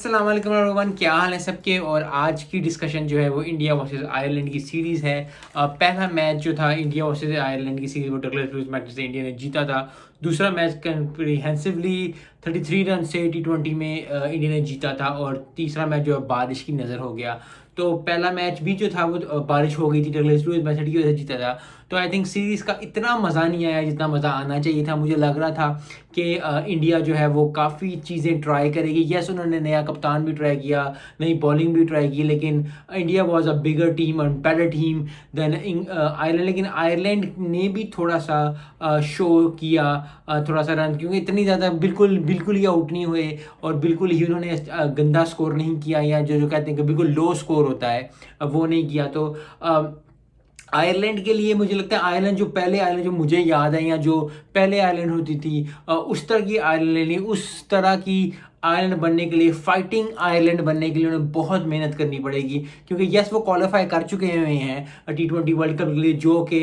अस्सलाम वालेकुम एवरीवन, क्या हाल है सबके। और आज की डिस्कशन जो है वो इंडिया वर्सेस आयरलैंड की सीरीज़ है। पहला मैच जो था इंडिया वर्सेस आयरलैंड की सीरीज़ वो डगलस लुईस मैच से इंडिया ने जीता था। दूसरा मैच कम्प्रीहेंसिवली 33 रन से T20 में इंडिया ने जीता था। और तीसरा मैच जो है बारिश की नज़र हो गया। तो पहला मैच भी जो था वो बारिश हो गई थी, डगलस लुईस मैच की वजह से जीता था। तो आई थिंक सीरीज़ का इतना मज़ा नहीं आया जितना मज़ा आना चाहिए था। मुझे लग रहा था कि इंडिया जो है वो काफ़ी चीज़ें ट्राई करेगी। यस, उन्होंने नया कप्तान भी ट्राई किया, नई बॉलिंग भी ट्राई की, लेकिन India was a bigger team and better team than Ireland. लेकिन आयरलैंड ने भी थोड़ा सा शो किया, थोड़ा सा रन, क्योंकि इतनी ज़्यादा बिल्कुल बिल्कुल ही आउट नहीं हुए और बिल्कुल ही उन्होंने गंदा स्कोर नहीं किया, या जो जो कहते हैं कि बिल्कुल लो स्कोर होता है वो नहीं किया। तो आयरलैंड के लिए मुझे लगता है आयरलैंड जो मुझे याद है, या जो पहले आयरलैंड होती थी, उस तरह की आयरलैंड नहीं, उस तरह की आयरलैंड बनने के लिए, फाइटिंग आयरलैंड बनने के लिए उन्हें बहुत मेहनत करनी पड़ेगी। क्योंकि यस, वो क्वालिफाई कर चुके हुए हैं T20 वर्ल्ड कप के लिए, जो कि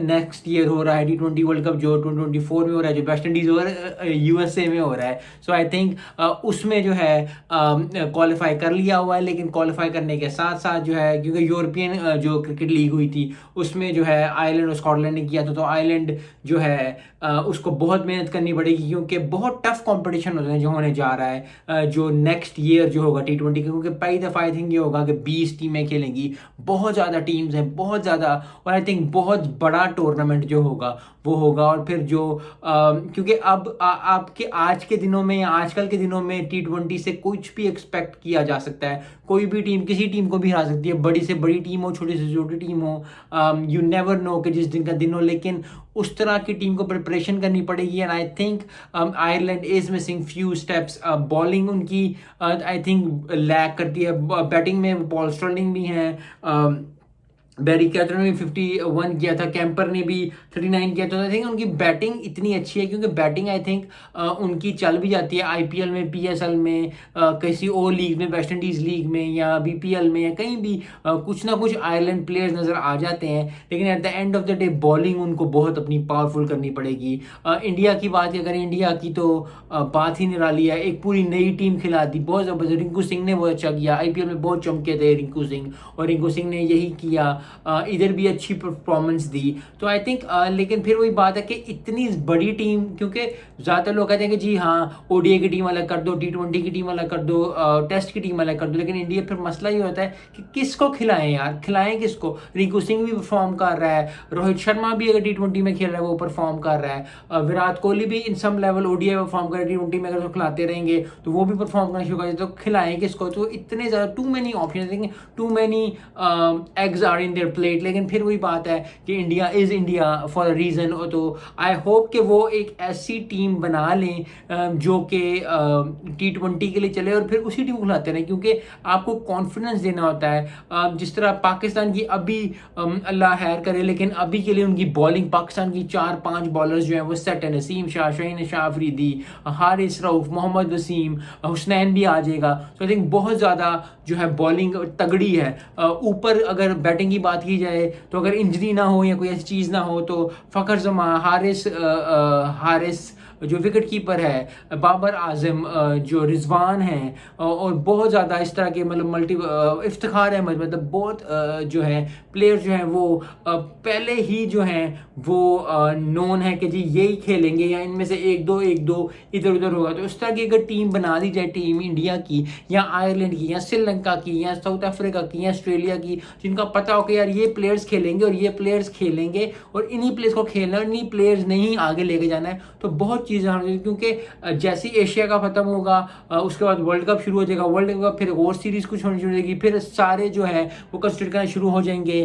नेक्स्ट ईयर हो रहा है। T20 वर्ल्ड कप जो 2024 में हो रहा है, जो वेस्ट इंडीज़ और USA में हो रहा है। सो आई थिंक उसमें जो है क्वालिफाई कर लिया हुआ है। लेकिन क्वालिफाई करने के साथ साथ जो है, क्योंकि यूरोपियन जो क्रिकेट लीग हुई थी उसमें जो है आयरलैंड और स्कॉटलैंड ने किया था, तो आयरलैंड जो है उसको बहुत मेहनत करनी पड़ेगी, क्योंकि बहुत टफ कंपटीशन जो होने जा रहा है जो नेक्स्ट ईयर जो होगा T20 का। क्योंकि पहली दफ़ा आई थिंक ये होगा कि 20 टीमें खेलेंगी, बहुत ज़्यादा टीम्स हैं, बहुत ज़्यादा। और आई थिंक बहुत बड़ा टूर्नामेंट जो होगा वो होगा। और फिर जो क्योंकि अब आपके आज के दिनों में या आजकल के दिनों में T20 से कुछ भी एक्सपेक्ट किया जा सकता है। कोई भी टीम किसी टीम को भी हरा सकती है, बड़ी से बड़ी टीम हो, छोटी से छोटी टीम हो। यू नेवर नो कि जिस दिन का दिन हो, लेकिन उस तरह की टीम को प्रिपरेशन करनी पड़ेगी। And I think Ireland is missing few steps. Bowling उनकी आई थिंक लैक करती है। बैटिंग में पॉल स्टर्लिंग भी हैं, बैरी कैटर ने भी 51 किया था, कैंपर ने भी 39 किया था। आई थिंक उनकी बैटिंग इतनी अच्छी है, क्योंकि बैटिंग आई थिंक उनकी चल भी जाती है IPL में, PSL में, किसी और लीग में, वेस्ट इंडीज़ लीग में या BPL में, या कहीं भी कुछ ना कुछ आयरलैंड प्लेयर्स नज़र आ जाते हैं। लेकिन at the end of the day bowling उनको बहुत अपनी पावरफुल करनी पड़ेगी। इंडिया की बात अगर इंडिया की, तो बात ही निराली है। एक पूरी नई टीम खिला दी, बहुत ज़बरदस्त। रिंकू सिंह ने बहुत अच्छा किया, IPL में बहुत चमके थे रिंकू सिंह, और रिंकू सिंह ने यही किया, इधर भी अच्छी परफॉर्मेंस दी। तो आई थिंक लेकिन फिर वही बात है कि इतनी बड़ी टीम, क्योंकि ज़्यादातर लोग कहते हैं कि जी हाँ ODI की टीम अलग कर दो, T20 की टीम अलग कर दो, टेस्ट की टीम अलग कर दो। लेकिन इंडिया फिर मसला ये होता है कि किसको खिलाएं यार, खिलाएं किसको। रिंकू सिंह भी परफॉर्म कर रहा है, रोहित शर्मा भी अगर T20 में खेल रहा है वो परफॉर्म कर रहा है, विराट कोहली भी इन सम लेवल ODI में परफॉर्म कर रहा है। T20 में अगर वो खिलाते रहेंगे तो वो भी परफॉर्म करना शुरू कर देते, तो खिलाएं किसको। तो इतने ज़्यादा too many option, too many eggs are in their plate. लेकिन फिर वही बात है कि India is India for a reason. तो आई होप कि वो एक ऐसी टीम बना लें जो कि T20 के लिए चले, और फिर उसी टीम को खिलाते रहें, क्योंकि आपको कॉन्फिडेंस देना होता है। जिस तरह पाकिस्तान की अभी अल्लाह खैर करे, लेकिन अभी के लिए उनकी बॉलिंग, पाकिस्तान की 4-5 बॉलर्स जो हैं वो सेट है। नसीम शाह, शाहीन शाह अफरीदी, हारिस रऊफ, मोहम्मद वसीम, हुसनैन भी आ जाएगा। तो आई थिंक बहुत ज़्यादा जो है बॉलिंग तगड़ी है। ऊपर अगर बैटिंग की बात की जाए, तो अगर इंजरी ना हो या कोई ऐसी चीज़ ना हो, तो फ़खर जमा, हारिस जो विकेट कीपर है, बाबर आजम, जो रिजवान हैं, और बहुत ज़्यादा इस तरह के मतलब इफ्तिखार अहमद, मतलब बहुत जो है प्लेयर जो हैं वो पहले ही जो हैं वो नोन है कि जी यही खेलेंगे, या इनमें से एक दो इधर उधर होगा। तो इस तरह की अगर टीम बना दी जाए, टीम इंडिया की या आयरलैंड की या श्रीलंका की या साउथ अफ्रीका की या ऑस्ट्रेलिया की, जिनका पता हो कि यार ये प्लेयर्स खेलेंगे और ये प्लेयर्स खेलेंगे और इन्हीं प्लेयर्स को खेलना है, इन्हीं प्लेयर्स ने ही आगे लेके जाना है, तो बहुत चीज़ें होंगी। क्योंकि जैसे एशिया का ख़त्म होगा, उसके बाद वर्ल्ड कप शुरू हो जाएगा, वर्ल्ड कप का फिर और सीरीज़ कुछ होनी शुरू हो जाएगी, फिर सारे जो है वो कंसिडर करना शुरू हो जाएंगे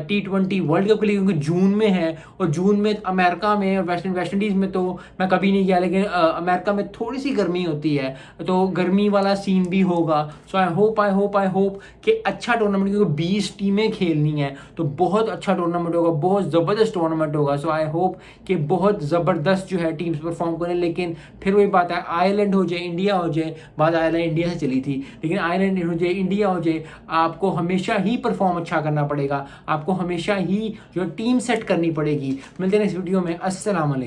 T20 वर्ल्ड कप के लिए, क्योंकि जून में है। और जून में अमेरिका में और वेस्ट इंडीज़ में तो मैं कभी नहीं गया, लेकिन अमेरिका में थोड़ी सी गर्मी होती है, तो गर्मी वाला सीन भी होगा। सो आई होप कि अच्छा टूर्नामेंट, क्योंकि 20 टीमें खेलनी है, तो बहुत अच्छा टूर्नामेंट होगा, बहुत ज़बरदस्त टूर्नामेंट होगा। सो आई होप कि बहुत ज़बरदस्त जो है टीम्स परफॉर्म करें। लेकिन फिर वही बात है, आयरलैंड हो जाए, इंडिया हो जाए, बात आयरलैंड इंडिया से चली थी, लेकिन आयरलैंड हो जाए, इंडिया हो जाए, आपको हमेशा ही परफॉर्म अच्छा करना पड़ेगा, आपको हमेशा ही जो टीम सेट करनी पड़ेगी। मिलते हैं नेक्स्ट वीडियो में। अस्सलाम वालेकुम।